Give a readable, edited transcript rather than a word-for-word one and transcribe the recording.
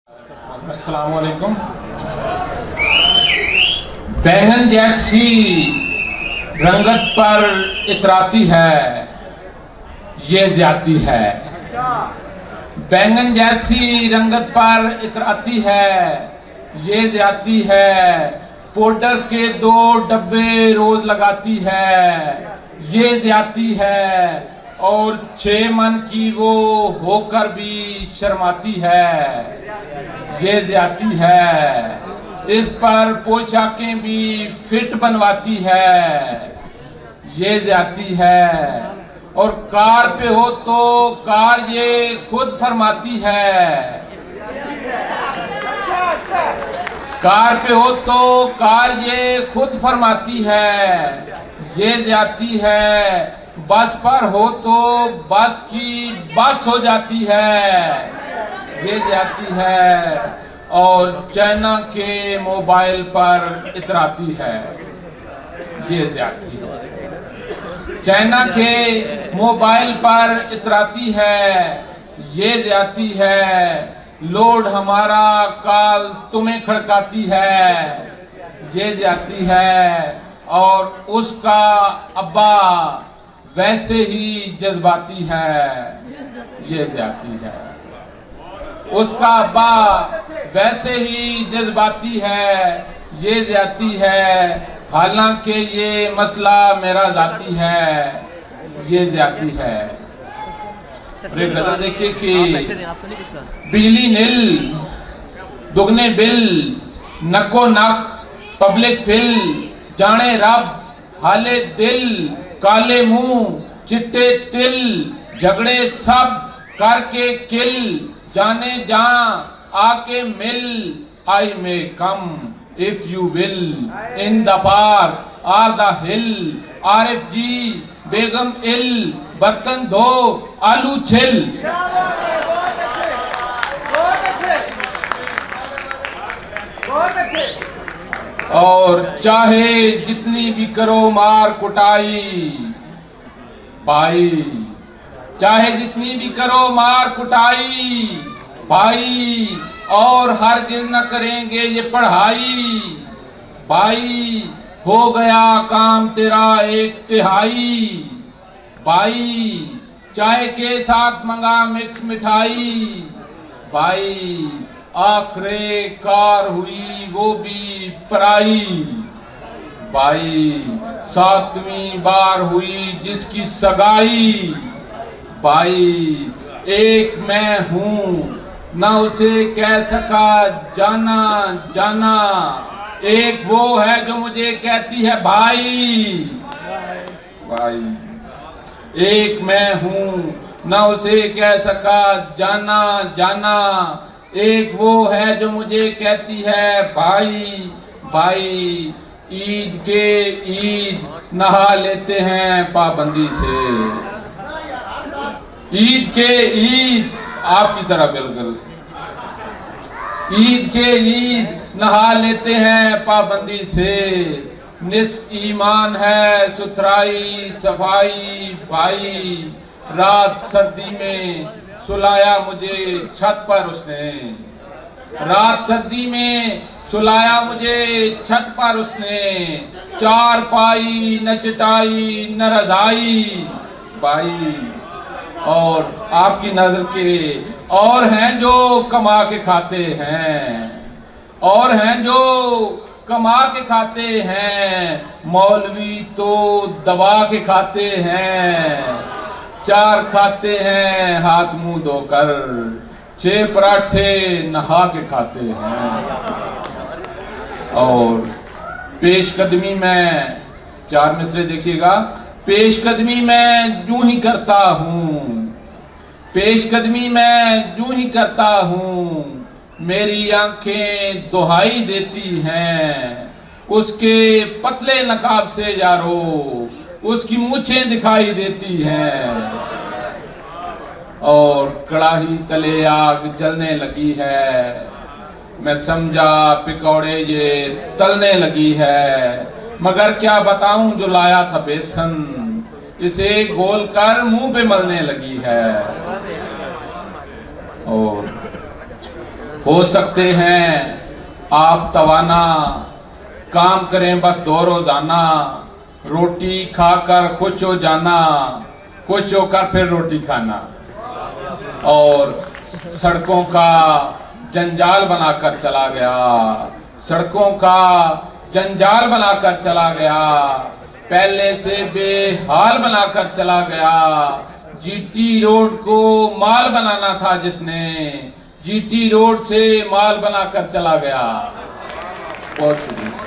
अस्सलाम वालेकुम। बैंगन जैसी रंगत पर इतराती है, ये ज्यादती है। बैंगन जैसी रंगत पर इतराती है, ये ज्यादती है। पाउडर के 2 डब्बे रोज लगाती है, ये ज्यादती है। और 6 मन की वो होकर भी शर्माती है, ये ज्यादती है। इस पर पोशाकें भी फिट बनवाती है, ये ज्यादती है। और कार पे हो तो कार ये खुद फरमाती है, कार पे हो तो कार ये खुद फरमाती है, ये ज्यादती है। बस पर हो तो बस की बस हो जाती है, ये ज्यादती है। और चाइना के मोबाइल पर इतराती है, ये ज्यादती है। चाइना के मोबाइल पर इतराती है, ये ज्यादती है। लोड हमारा काल तुम्हें खड़काती है, ये ज्यादती है। और उसका अब्बा वैसे ही जज्बाती है, ये ज्यादती है। उसका अब्बा वैसे ही जज्बाती है, ये ज्यादती है। हालांकि ये मसला मेरा जाती है, ये ज्यादती है। एक गजल देखिए कि बिजली नील दुगने बिल, नको नक पब्लिक फिल, जाने रब हाले दिल, काले मुंह चिट्टे तिल, झगड़े सब करके किल, जाने जा आके मिल। I may come if you will, in the park or the hill, RFG बेगम इल, बर्तन धो आलू छिल। और चाहे जितनी भी करो मार कुटाई भाई, चाहे जितनी भी करो मार कुटाई भाई, और हरगिज़ न करेंगे ये पढ़ाई भाई। हो गया काम तेरा 1/3 भाई, चाय के साथ मंगा मिक्स मिठाई भाई। आखिरे कार हुई वो भी पराई भाई, 7वीं बार हुई जिसकी सगाई भाई। एक मैं हूँ ना उसे कह सका जाना जाना, एक वो है जो मुझे कहती है भाई भाई। एक मैं हूँ ना उसे कह सका जाना जाना, एक वो है जो मुझे कहती है भाई भाई। ईद के ईद नहा लेते हैं पाबंदी से, ईद के ईद आपकी तरह बिल्कुल। ईद के ईद नहा लेते हैं पाबंदी से, निस्फ ईमान है सुथराई सफाई भाई। रात सर्दी में सुलाया मुझे छत पर उसने, रात सर्दी में सुलाया मुझे छत पर उसने। 4 पाई न चटाई न रजाई भाई। और आपकी नजर के और हैं जो कमा के खाते हैं, और हैं जो कमा के खाते हैं। मौलवी तो दबा के खाते हैं, 4 खाते हैं हाथ मुंह धोकर, 6 पराठे नहा के खाते हैं। और पेशकदमी में 4 मिसरे देखिएगा। पेशकदमी मैं यूं ही करता हूँ, पेशकदमी मैं यूं ही करता हूँ। मेरी आंखें दुहाई देती हैं उसके पतले नकाब से यारो, उसकी मूछें दिखाई देती हैं। और कड़ाही तले आग जलने लगी है, मैं समझा पकौड़े ये तलने लगी है। मगर क्या बताऊं जो लाया था बेसन, इसे गोल कर मुंह पे मलने लगी है। और हो सकते हैं आप तवाना, काम करें बस 2 रोजाना, रोटी खाकर खुश हो जाना, खुश होकर फिर रोटी खाना। और सड़कों का जंजाल बनाकर चला गया, सड़कों का जंजाल बनाकर चला गया, पहले से बेहाल बनाकर चला गया। जीटी रोड को माल बनाना था जिसने, जीटी रोड से माल बनाकर चला गया। बहुत शुक्रिया।